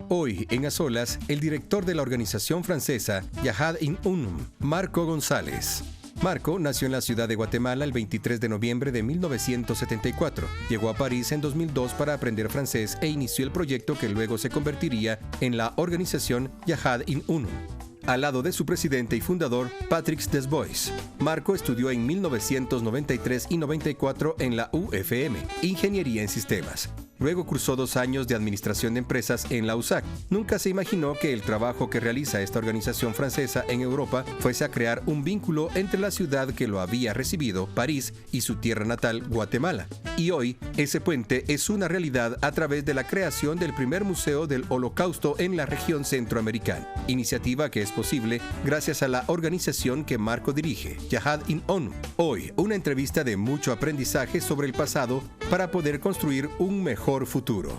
Hoy, en A Solas, el director de la organización francesa Yahad in Unum, Marco González. Marco nació en la ciudad de Guatemala el 23 de noviembre de 1974. Llegó a París en 2002 para aprender francés e inició el proyecto que luego se convertiría en la organización Yahad in Unum, al lado de su presidente y fundador, Patrick Desbois. Marco estudió en 1993 y 94 en la UFM, Ingeniería en Sistemas. Luego cursó 2 años de Administración de Empresas en la USAC. Nunca se imaginó que el trabajo que realiza esta organización francesa en Europa fuese a crear un vínculo entre la ciudad que lo había recibido, París, y su tierra natal, Guatemala. Y hoy, ese puente es una realidad a través de la creación del primer museo del Holocausto en la región centroamericana. Iniciativa que es posible gracias a la organización que Marco dirige, Yahad in Unum. Hoy, una entrevista de mucho aprendizaje sobre el pasado para poder construir un mejor futuro.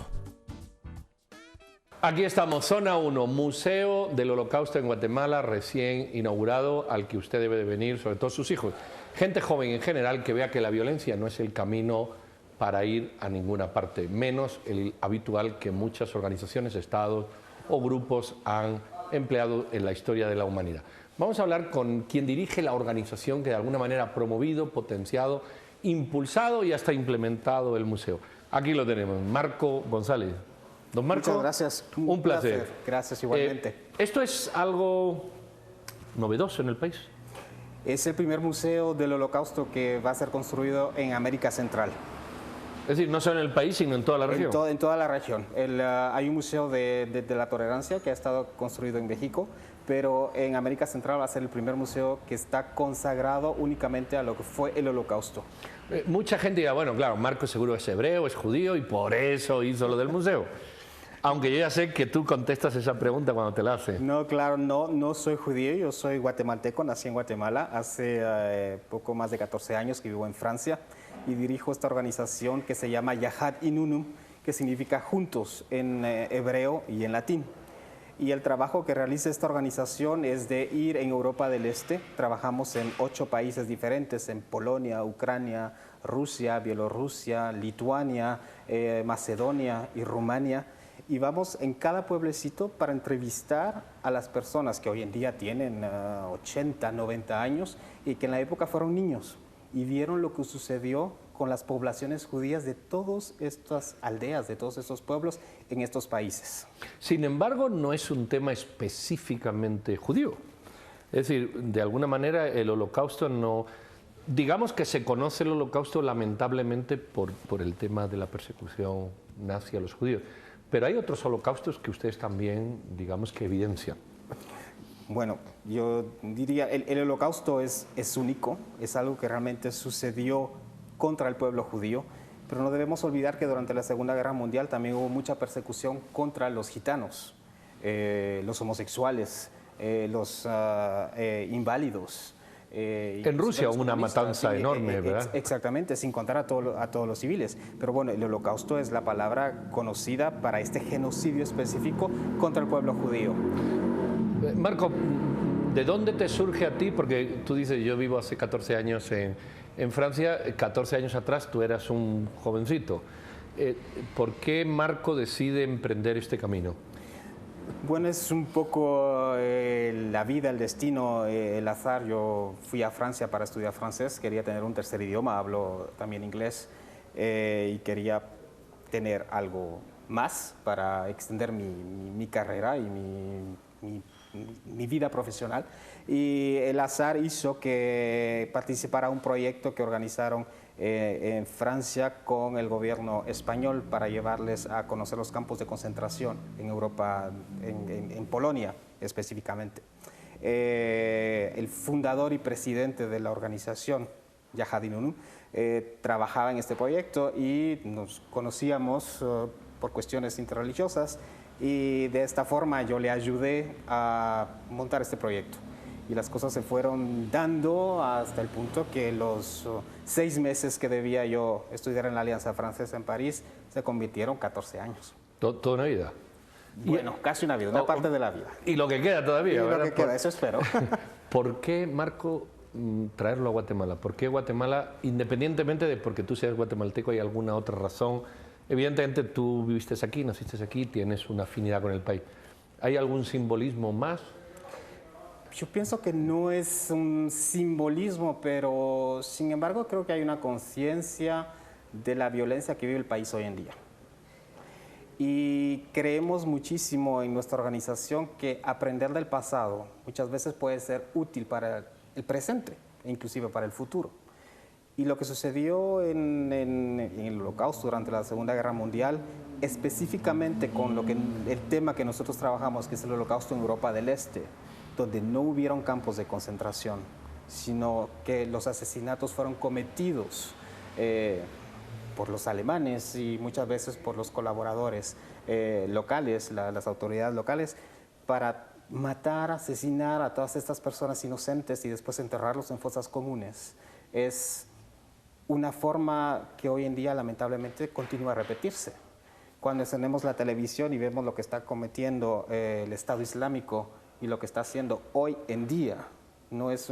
Aquí estamos, Zona 1, Museo del Holocausto en Guatemala, recién inaugurado, al que usted debe de venir, sobre todo sus hijos. Gente joven en general que vea que la violencia no es el camino para ir a ninguna parte, menos el habitual que muchas organizaciones, estados o grupos han empleado en la historia de la humanidad. Vamos a hablar con quien dirige la organización que de alguna manera ha promovido, potenciado, impulsado y hasta implementado el museo. Aquí lo tenemos, Marco González. Don Marco, muchas gracias. Un placer. Gracias igualmente. ¿Esto es algo novedoso en el país? Es el primer museo del Holocausto que va a ser construido en América Central. Es decir, no solo en el país, sino en toda la región. En toda la región. Hay un museo de la tolerancia que ha estado construido en México, pero en América Central va a ser el primer museo que está consagrado únicamente a lo que fue el Holocausto. Mucha gente dirá, bueno, claro, Marco seguro es hebreo, es judío y por eso hizo lo del museo. Aunque yo ya sé que tú contestas esa pregunta cuando te la hacen. No, claro, no soy judío, yo soy guatemalteco, nací en Guatemala, hace poco más de 14 años que vivo en Francia y dirijo esta organización que se llama Yahad in Unum, que significa juntos en hebreo y en latín. Y el trabajo que realiza esta organización es de ir en Europa del Este. Trabajamos en 8 países diferentes, en Polonia, Ucrania, Rusia, Bielorrusia, Lituania, Macedonia y Rumania. Y vamos en cada pueblecito para entrevistar a las personas que hoy en día tienen 80, 90 años y que en la época fueron niños y vieron lo que sucedió con las poblaciones judías de todas estas aldeas, de todos estos pueblos en estos países. Sin embargo, no es un tema específicamente judío. Es decir, de alguna manera el Holocausto no... Digamos que se conoce el Holocausto lamentablemente por el tema de la persecución nazi a los judíos. Pero hay otros holocaustos que ustedes también, digamos, que evidencian. Bueno, yo diría, el Holocausto es único, es algo que realmente sucedió contra el pueblo judío, pero no debemos olvidar que durante la Segunda Guerra Mundial también hubo mucha persecución contra los gitanos, los homosexuales, los inválidos. En Rusia hubo una matanza enorme, ¿verdad? Exactamente, sin contar a todos los civiles. Pero bueno, el Holocausto es la palabra conocida para este genocidio específico contra el pueblo judío. Marco, ¿de dónde te surge a ti? Porque tú dices, yo vivo hace 14 años en Francia, 14 años atrás tú eras un jovencito. ¿Por qué Marco decide emprender este camino? Bueno, es un poco la vida, el destino, el azar. Yo fui a Francia para estudiar francés, quería tener un tercer idioma, hablo también inglés y quería tener algo más para extender mi carrera y mi vida profesional. Y el azar hizo que participara en un proyecto que organizaron en Francia con el gobierno español para llevarles a conocer los campos de concentración en Europa, en Polonia específicamente. El fundador y presidente de la organización, Yahad in Unum, trabajaba en este proyecto y nos conocíamos por cuestiones interreligiosas y de esta forma yo le ayudé a montar este proyecto. Y las cosas se fueron dando hasta el punto que los 6 meses que debía yo estudiar en la Alianza Francesa en París se convirtieron en 14 años. ¿Toda una vida? Bueno, casi una vida, una parte de la vida. Y lo que queda todavía, y ¿verdad? Lo que queda, eso espero. ¿Por qué, Marco, traerlo a Guatemala? ¿Por qué Guatemala, independientemente de porque tú seas guatemalteco, hay alguna otra razón Evidentemente tú viviste aquí, naciste aquí, tienes una afinidad con el país. ¿Hay algún simbolismo más? Yo pienso que no es un simbolismo, pero sin embargo creo que hay una conciencia de la violencia que vive el país hoy en día. Y creemos muchísimo en nuestra organización que aprender del pasado muchas veces puede ser útil para el presente e inclusive para el futuro. Y lo que sucedió en el Holocausto durante la Segunda Guerra Mundial, específicamente con el tema que nosotros trabajamos, que es el Holocausto en Europa del Este, donde no hubieron campos de concentración, sino que los asesinatos fueron cometidos por los alemanes y muchas veces por los colaboradores locales, las autoridades locales, para matar, asesinar a todas estas personas inocentes y después enterrarlos en fosas comunes. Es una forma que hoy en día lamentablemente continúa a repetirse. Cuando encendemos la televisión y vemos lo que está cometiendo el Estado Islámico y lo que está haciendo hoy en día, no es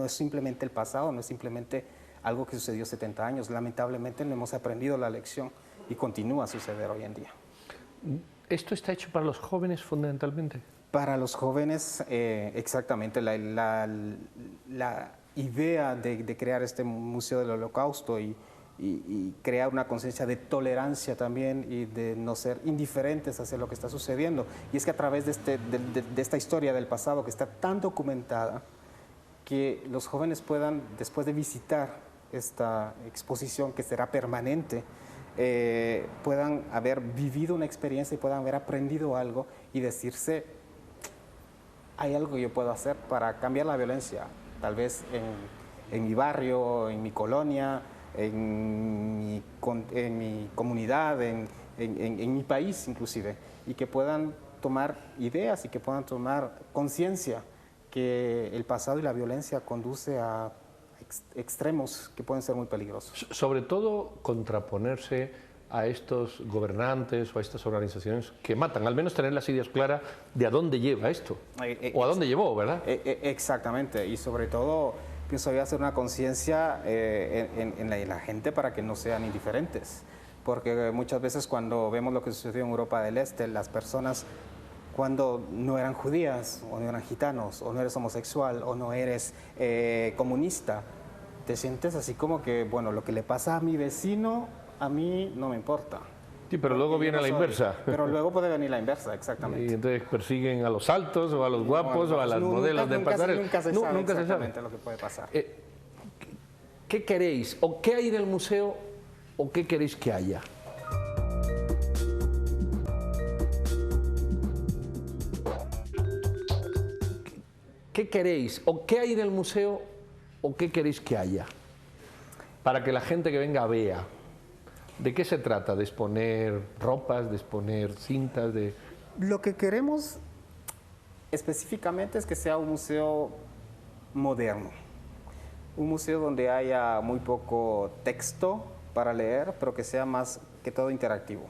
simplemente el pasado, no es simplemente algo que sucedió 70 años. Lamentablemente no hemos aprendido la lección y continúa a suceder hoy en día. ¿Esto está hecho para los jóvenes fundamentalmente? Para los jóvenes, exactamente. La idea de crear este Museo del Holocausto y crear una conciencia de tolerancia también y de no ser indiferentes hacia lo que está sucediendo. Y es que a través de esta historia del pasado que está tan documentada, que los jóvenes puedan, después de visitar esta exposición que será permanente, puedan haber vivido una experiencia y puedan haber aprendido algo y decirse, hay algo que yo puedo hacer para cambiar la violencia, tal vez en mi barrio, en mi colonia, en mi comunidad, en mi país inclusive, y que puedan tomar ideas y que puedan tomar conciencia que el pasado y la violencia conduce a extremos que pueden ser muy peligrosos. Sobre todo contraponerse a estos gobernantes o a estas organizaciones que matan, al menos tener las ideas claras de a dónde lleva esto, o a dónde llevó, ¿verdad? Exactamente, y sobre todo pienso yo hacer una conciencia en la gente para que no sean indiferentes, porque muchas veces cuando vemos lo que sucedió en Europa del Este, las personas cuando no eran judías, o no eran gitanos, o no eres homosexual, o no eres comunista, te sientes así como que, bueno, lo que le pasa a mi vecino, a mí no me importa. Sí, pero luego viene la inversa. Pero luego puede venir la inversa, exactamente. Y entonces persiguen a los altos, o a los guapos, o a las modelos de pasarela. Nunca se sabe exactamente lo que puede pasar. ¿Qué queréis? ¿O qué hay en el museo? ¿O qué queréis que haya? ¿Qué queréis? ¿O qué hay en el museo? ¿O qué queréis que haya? Para que la gente que venga vea. ¿De qué se trata? ¿De exponer ropas, de exponer cintas? Lo que queremos específicamente es que sea un museo moderno. Un museo donde haya muy poco texto para leer, pero que sea más que todo interactivo.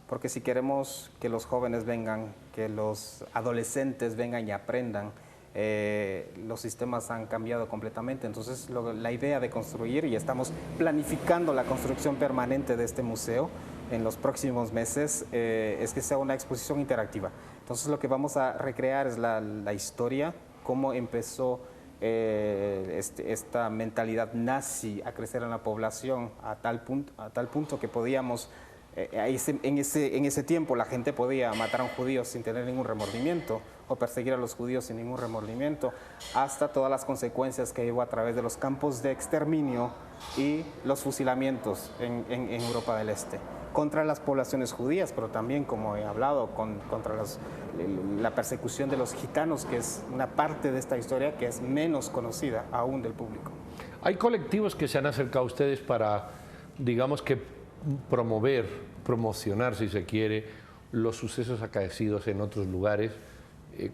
Porque si queremos que los jóvenes vengan, que los adolescentes vengan y aprendan, los sistemas han cambiado completamente. Entonces la idea de construir, y estamos planificando la construcción permanente de este museo en los próximos meses, es que sea una exposición interactiva. Entonces lo que vamos a recrear es la historia, cómo empezó esta mentalidad nazi a crecer en la población a tal punto que podíamos, en ese tiempo la gente podía matar a un judío sin tener ningún remordimiento, o perseguir a los judíos sin ningún remordimiento, hasta todas las consecuencias que llevó a través de los campos de exterminio y los fusilamientos en Europa del Este, contra las poblaciones judías, pero también, como he hablado, contra la persecución de los gitanos, que es una parte de esta historia que es menos conocida aún del público. Hay colectivos que se han acercado a ustedes para, digamos que, promocionar, si se quiere, los sucesos acaecidos en otros lugares,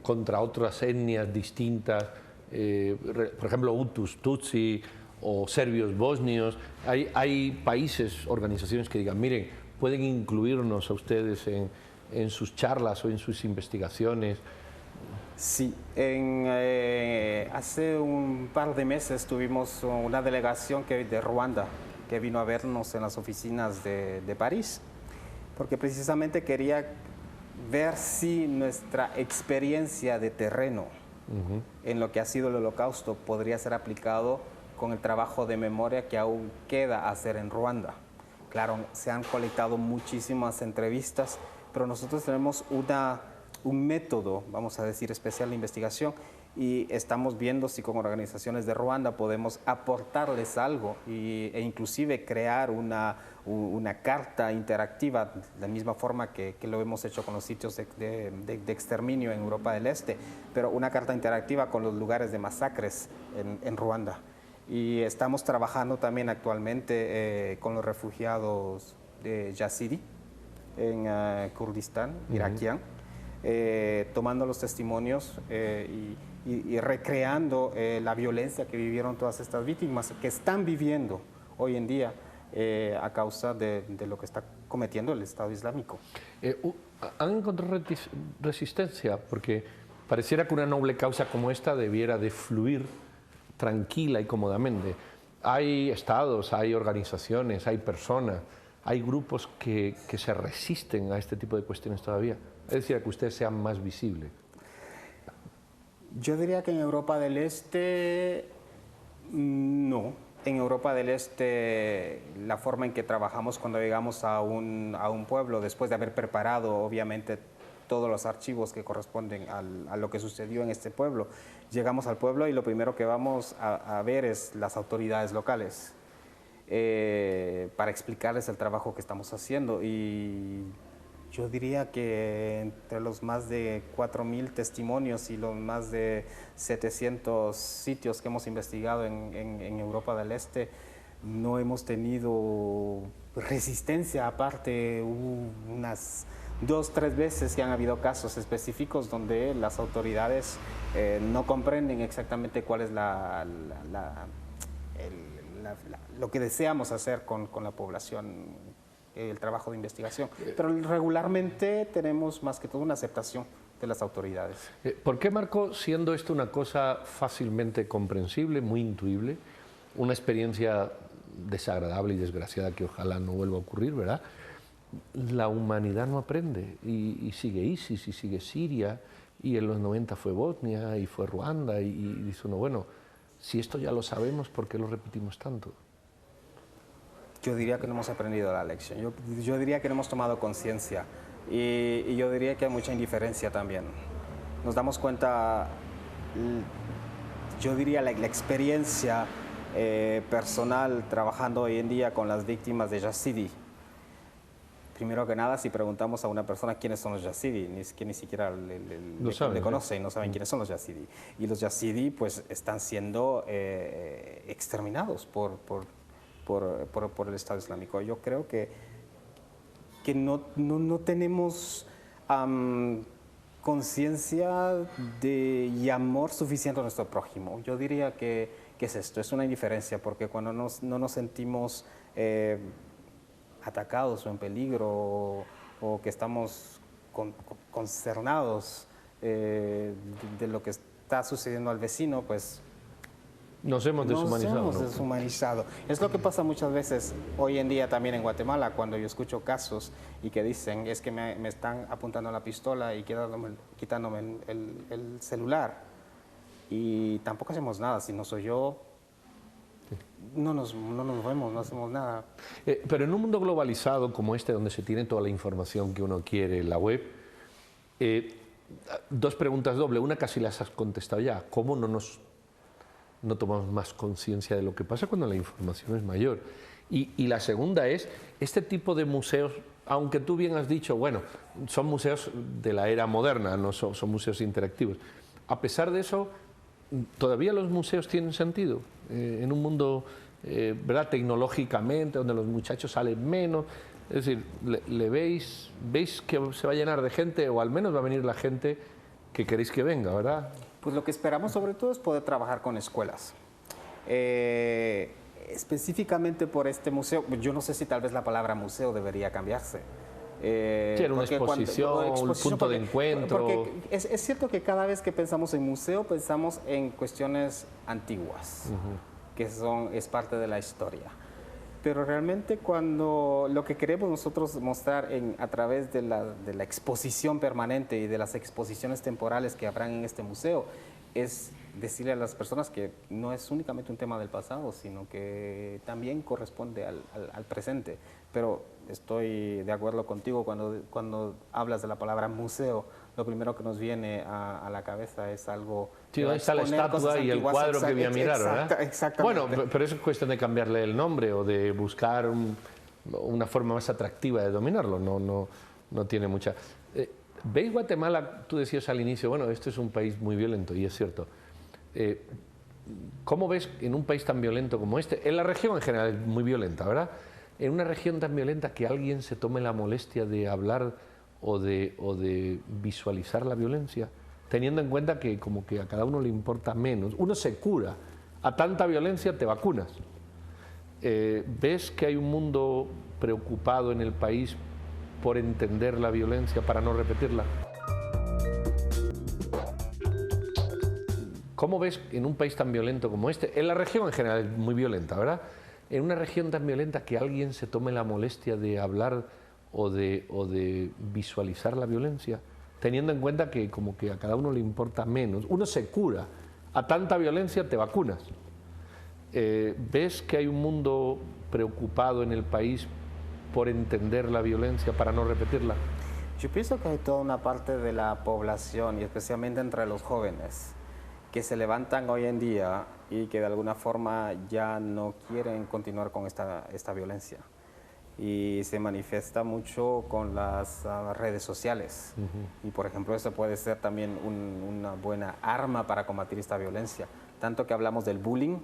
contra otras etnias distintas, por ejemplo, Hutus, Tutsi o serbios, bosnios. Hay países, organizaciones que digan, miren, pueden incluirnos a ustedes en sus charlas o en sus investigaciones. Sí, hace un par de meses tuvimos una delegación de Ruanda que vino a vernos en las oficinas de París. porque precisamente quería ver si nuestra experiencia de terreno en lo que ha sido el Holocausto podría ser aplicado con el trabajo de memoria que aún queda hacer en Ruanda. Claro, se han colectado muchísimas entrevistas, pero nosotros tenemos un método, vamos a decir, especial de investigación, y estamos viendo si con organizaciones de Ruanda podemos aportarles algo e inclusive crear una carta interactiva, de la misma forma que lo hemos hecho con los sitios de exterminio en Europa del Este, pero una carta interactiva con los lugares de masacres en Ruanda. Y estamos trabajando también actualmente con los refugiados de Yazidi en Kurdistán, iraquián, tomando los testimonios y recreando la violencia que vivieron todas estas víctimas, que están viviendo hoy en día a causa de lo que está cometiendo el Estado Islámico. ¿Han encontrado resistencia? Porque pareciera que una noble causa como esta debiera de fluir tranquila y cómodamente. Hay estados, hay organizaciones, hay personas, hay grupos que se resisten a este tipo de cuestiones todavía. Es decir, a que usted sea más visible. Yo diría que en Europa del Este no. En Europa del Este la forma en que trabajamos cuando llegamos a un pueblo, después de haber preparado obviamente todos los archivos que corresponden a lo que sucedió en este pueblo, llegamos al pueblo y lo primero que vamos a ver es las autoridades locales para explicarles el trabajo que estamos haciendo. Y yo diría que entre los más de 4.000 testimonios y los más de 700 sitios que hemos investigado en Europa del Este, no hemos tenido resistencia. Aparte, hubo unas 2 o 3 veces que han habido casos específicos donde las autoridades no comprenden exactamente cuál es lo que deseamos hacer con la población, el trabajo de investigación. Pero regularmente tenemos más que todo una aceptación de las autoridades. ¿Por qué, Marco, siendo esto una cosa fácilmente comprensible, muy intuible, una experiencia desagradable y desgraciada que ojalá no vuelva a ocurrir, ¿verdad?, la humanidad no aprende y sigue ISIS y sigue Siria y en los 90 fue Bosnia y fue Ruanda y dice uno, bueno, si esto ya lo sabemos, ¿por qué lo repetimos tanto? Yo diría que no hemos aprendido la lección, yo diría que no hemos tomado conciencia y yo diría que hay mucha indiferencia también. Nos damos cuenta, yo diría la experiencia personal trabajando hoy en día con las víctimas de Yazidi. Primero que nada, si preguntamos a una persona quiénes son los Yazidi, que ni siquiera le conocen, no saben quiénes son los Yazidi. Y los Yazidi pues están siendo exterminados por el Estado Islámico. Yo creo que no tenemos conciencia y amor suficiente a nuestro prójimo. Yo diría que es esto, es una indiferencia, porque cuando no nos sentimos atacados o en peligro o que estamos concernados de lo que está sucediendo al vecino, pues nos hemos deshumanizado. Nos hemos deshumanizado. Es lo que pasa muchas veces hoy en día también en Guatemala, cuando yo escucho casos y que dicen es que me están apuntando la pistola y quitándome el celular y tampoco hacemos nada. Si no soy yo, no nos vemos, no hacemos nada. Pero en un mundo globalizado como este, donde se tiene toda la información que uno quiere en la web, 2 preguntas doble. Una casi las has contestado ya. ¿Cómo no tomamos más conciencia de lo que pasa cuando la información es mayor? Y la segunda es, este tipo de museos, aunque tú bien has dicho, bueno, son museos de la era moderna, no son museos interactivos. A pesar de eso, ¿todavía los museos tienen sentido? En un mundo, ¿verdad?, tecnológicamente, donde los muchachos salen menos. Es decir, ¿veis que se va a llenar de gente, o al menos va a venir la gente que queréis que venga, verdad? Pues lo que esperamos sobre todo es poder trabajar con escuelas. Específicamente por este museo, yo no sé si tal vez la palabra museo debería cambiarse. Era una exposición, un punto de encuentro. Porque es cierto que cada vez que pensamos en museo, pensamos en cuestiones antiguas, que es parte de la historia. Pero realmente cuando lo que queremos nosotros mostrar a través de la exposición permanente y de las exposiciones temporales que habrán en este museo es decirle a las personas que no es únicamente un tema del pasado, sino que también corresponde al presente. Pero estoy de acuerdo contigo cuando hablas de la palabra museo, lo primero que nos viene a la cabeza es algo... Sí, ahí está la estatua y el cuadro que voy a mirar, ¿verdad? Exactamente. Bueno, pero eso es cuestión de cambiarle el nombre o de buscar una forma más atractiva de dominarlo, no tiene mucha... ¿Veis Guatemala? Tú decías al inicio, bueno, esto es un país muy violento, y es cierto. ¿Cómo ves en un país tan violento como este? En la región en general es muy violenta, ¿verdad? En una región tan violenta que alguien se tome la molestia de hablar o de visualizar la violencia, teniendo en cuenta que como que a cada uno le importa menos. Uno se cura. A tanta violencia te vacunas. ¿Ves que hay un mundo preocupado en el país por entender la violencia para no repetirla? ¿Cómo ves en un país tan violento como este? En la región en general es muy violenta, ¿verdad? En una región tan violenta que alguien se tome la molestia de hablar o de visualizar la violencia, teniendo en cuenta que como que a cada uno le importa menos. Uno se cura. A tanta violencia te vacunas. ¿Ves que hay un mundo preocupado en el país por entender la violencia para no repetirla? Yo pienso que hay toda una parte de la población, y especialmente entre los jóvenes, que se levantan hoy en día y que de alguna forma ya no quieren continuar con esta violencia. Y se manifiesta mucho con las redes sociales. Y por ejemplo, eso puede ser también una buena arma para combatir esta violencia. Tanto que hablamos del bullying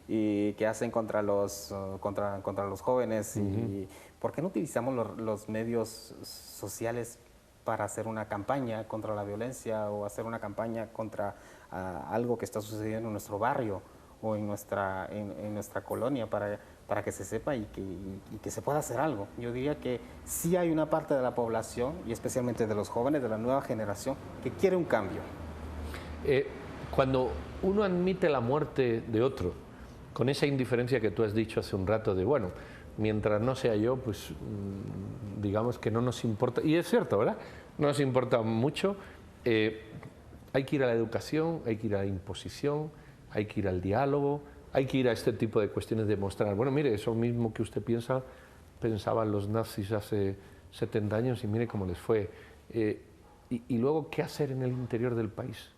y que hacen contra los jóvenes. Y ¿por qué no utilizamos los medios sociales para hacer una campaña contra la violencia o hacer una campaña contra algo que está sucediendo en nuestro barrio o en nuestra colonia para que se sepa y que se pueda hacer algo? Yo diría que sí hay una parte de la población, y especialmente de los jóvenes, de la nueva generación, que quiere un cambio. Cuando uno admite la muerte de otro, con esa indiferencia que tú has dicho hace un rato de, bueno, mientras no sea yo, pues digamos que no nos importa, y es cierto, ¿verdad? No nos importa mucho. Hay que ir a la educación, hay que ir a la imposición, hay que ir al diálogo, hay que ir a este tipo de cuestiones de mostrar, bueno, mire, eso mismo que usted piensa, pensaban los nazis hace 70 años y mire cómo les fue. Y luego, ¿qué hacer en el interior del país?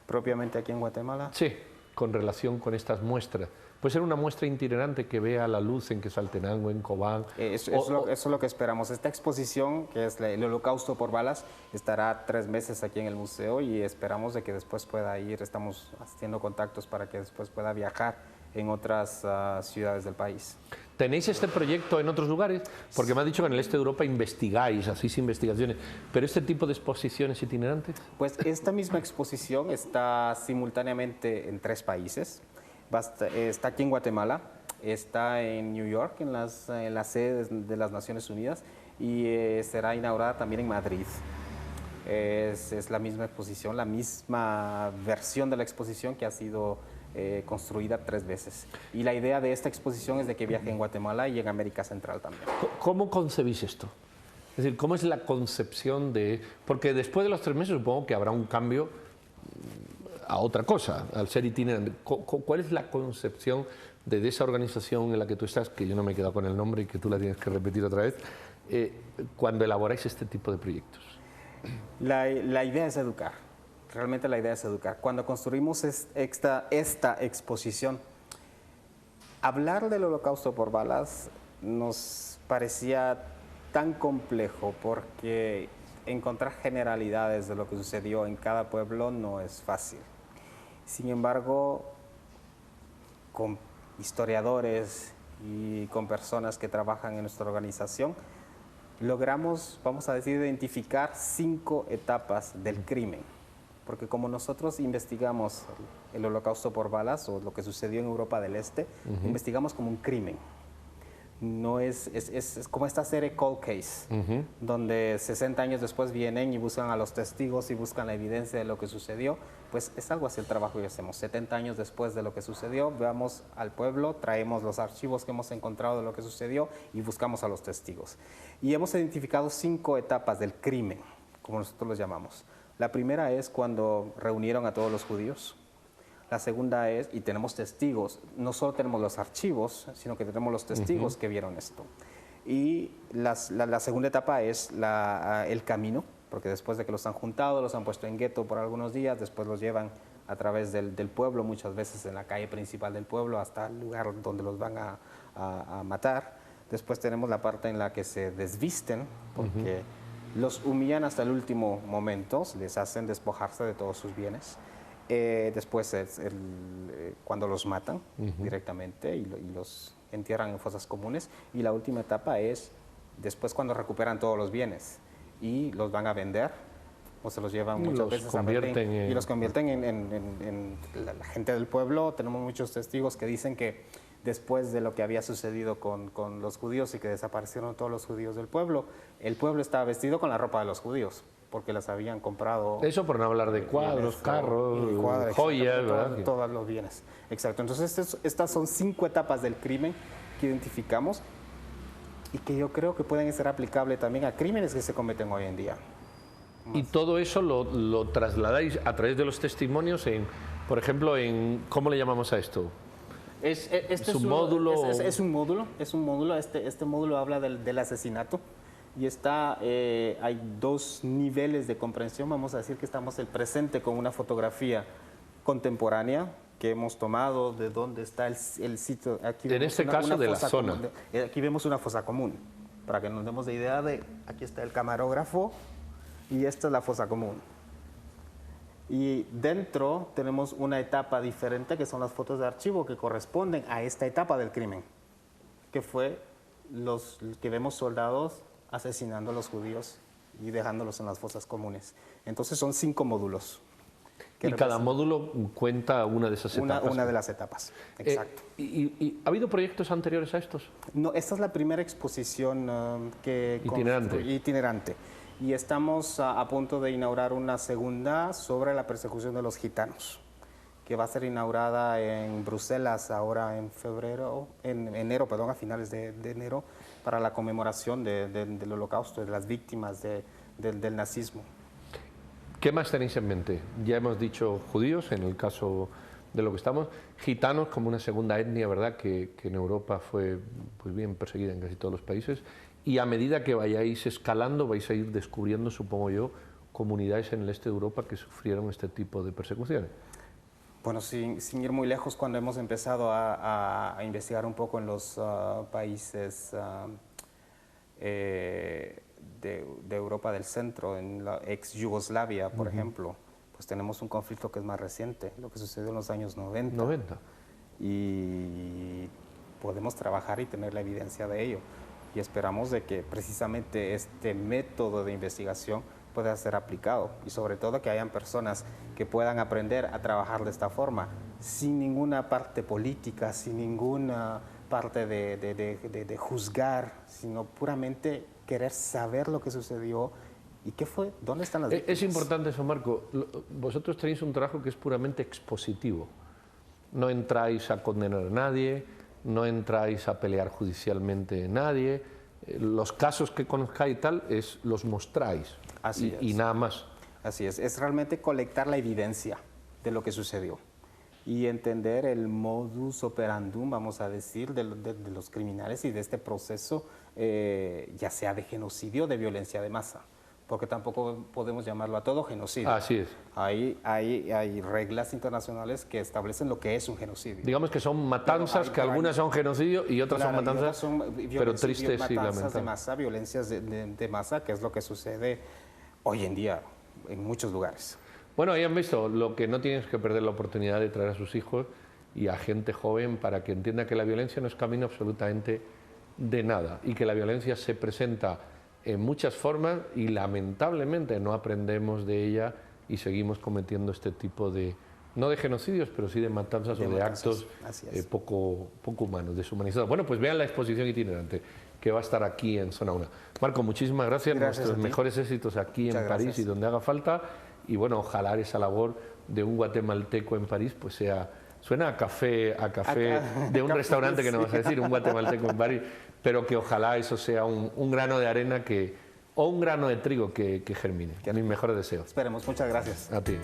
¿Propiamente aquí en Guatemala? Sí, con relación con estas muestras. Puede ser una muestra itinerante que vea la luz en Quetzaltenango, en Cobán. Eso es lo que esperamos. Esta exposición, que es el Holocausto por balas, estará 3 meses aquí en el museo y esperamos de que después pueda ir. Estamos haciendo contactos para que después pueda viajar en otras ciudades del país. ¿Tenéis este proyecto en otros lugares? Porque me has dicho que en el este de Europa investigáis, hacéis investigaciones, pero este tipo de exposiciones itinerantes. Pues esta misma exposición está simultáneamente en 3 países. Está aquí en Guatemala, está en New York, en la sede de las Naciones Unidas, y será inaugurada también en Madrid. Es la misma exposición, la misma versión de la exposición que ha sido construida 3 veces. Y la idea de esta exposición es de que viaje en Guatemala y en América Central también. ¿Cómo concebís esto? Es decir, ¿cómo es la concepción de...? Porque después de los 3 meses supongo que habrá un cambio a otra cosa, al ser itinerante. ¿Cuál es la concepción de esa organización en la que tú estás, que yo no me he quedado con el nombre y que tú la tienes que repetir otra vez, cuando elaboráis este tipo de proyectos? La idea es educar, realmente la idea es educar. Cuando construimos esta exposición, hablar del Holocausto por balas nos parecía tan complejo porque encontrar generalidades de lo que sucedió en cada pueblo no es fácil. Sin embargo, con historiadores y con personas que trabajan en nuestra organización, logramos, vamos a decir, identificar 5 etapas del crimen. Porque como nosotros investigamos el Holocausto por balas o lo que sucedió en Europa del Este, investigamos como un crimen. no es como esta serie Cold Case, donde 60 años después vienen y buscan a los testigos y buscan la evidencia de lo que sucedió. Pues es algo así el trabajo que hacemos. 70 años después de lo que sucedió, vamos al pueblo, traemos los archivos que hemos encontrado de lo que sucedió y buscamos a los testigos. Y hemos identificado 5 etapas del crimen, como nosotros los llamamos. La primera es cuando reunieron a todos los judíos. La segunda es, y tenemos testigos, no solo tenemos los archivos, sino que tenemos los testigos que vieron esto. Y la segunda etapa es el camino, porque después de que los han juntado, los han puesto en gueto por algunos días, después los llevan a través del pueblo, muchas veces en la calle principal del pueblo, hasta el lugar donde los van a matar. Después tenemos la parte en la que se desvisten, porque los humillan hasta el último momento, les hacen despojarse de todos sus bienes. Después es cuando los matan directamente y los entierran en fosas comunes. Y la última etapa es después cuando recuperan todos los bienes y los van a vender o se los llevan muchas veces a Berlín y los convierten en la gente del pueblo. Tenemos muchos testigos que dicen que después de lo que había sucedido con los judíos y que desaparecieron todos los judíos del pueblo, el pueblo estaba vestido con la ropa de los judíos, porque las habían comprado. Eso por no hablar de cuadros, carros, joyas, ¿verdad? Todos los bienes. Exacto. Entonces, estas son 5 etapas del crimen que identificamos y que yo creo que pueden ser aplicables también a crímenes que se cometen hoy en día. Y todo eso lo trasladáis a través de los testimonios por ejemplo, ¿cómo le llamamos a esto? Es un módulo. Es un módulo. Este módulo habla del asesinato. Y hay 2 niveles de comprensión. Vamos a decir que estamos el presente con una fotografía contemporánea que hemos tomado de dónde está el sitio. Aquí en este caso de la zona. Aquí vemos una fosa común, para que nos demos de idea de, aquí está el camarógrafo y esta es la fosa común. Y dentro tenemos una etapa diferente que son las fotos de archivo que corresponden a esta etapa del crimen, que fue que vemos soldados asesinando a los judíos y dejándolos en las fosas comunes. Entonces son 5 módulos. Y cada módulo cuenta una de esas etapas. Una de las etapas, exacto. ¿Y ha habido proyectos anteriores a estos? No, esta es la primera exposición itinerante. Y estamos a punto de inaugurar una segunda sobre la persecución de los gitanos, que va a ser inaugurada en Bruselas ahora en enero, a finales de enero, para la conmemoración del Holocausto, de las víctimas del nazismo. ¿Qué más tenéis en mente? Ya hemos dicho judíos, en el caso de lo que estamos, gitanos como una segunda etnia, ¿verdad?, que en Europa fue pues bien perseguida en casi todos los países, y a medida que vayáis escalando vais a ir descubriendo, supongo yo, comunidades en el este de Europa que sufrieron este tipo de persecuciones. Bueno, sin ir muy lejos, cuando hemos empezado a investigar un poco en los países de Europa del centro, en la ex Yugoslavia, por ejemplo, pues tenemos un conflicto que es más reciente, lo que sucedió en los años 90. Y podemos trabajar y tener la evidencia de ello. Y esperamos de que precisamente este método de investigación pueda ser aplicado y sobre todo que hayan personas que puedan aprender a trabajar de esta forma, sin ninguna parte política, sin ninguna parte de juzgar, sino puramente querer saber lo que sucedió y qué fue, dónde están las víctimas. Es importante eso, Marco. Vosotros tenéis un trabajo que es puramente expositivo. No entráis a condenar a nadie, no entráis a pelear judicialmente a nadie. Los casos que conozcáis y tal, los mostráis. Así es. Y nada más. Así es realmente colectar la evidencia de lo que sucedió y entender el modus operandum, vamos a decir, de los criminales y de este proceso, ya sea de genocidio o de violencia de masa, porque tampoco podemos llamarlo a todo genocidio. Así es. Hay reglas internacionales que establecen lo que es un genocidio. Digamos que son matanzas, que algunas son genocidio y otras son matanzas, pero tristes y lamentables. De masa, violencias de masa, que es lo que sucede hoy en día en muchos lugares. Bueno, ya han visto, lo que no tienes que perder la oportunidad de traer a sus hijos y a gente joven para que entienda que la violencia no es camino absolutamente de nada y que la violencia se presenta en muchas formas y lamentablemente no aprendemos de ella y seguimos cometiendo este tipo de no de genocidios, pero sí de matanzas o de actos poco humanos, deshumanizados. Bueno, pues vean la exposición itinerante que va a estar aquí en Zona 1. Marco, muchísimas gracias. Nuestros mejores éxitos aquí en París y donde haga falta. Y bueno, ojalá esa labor de un guatemalteco en París pues sea... Suena a café de un restaurante que no vas a decir, un guatemalteco en París, pero que ojalá eso sea un grano de arena o un grano de trigo que germine. Mis mejores deseos. Esperemos. Muchas gracias. A ti.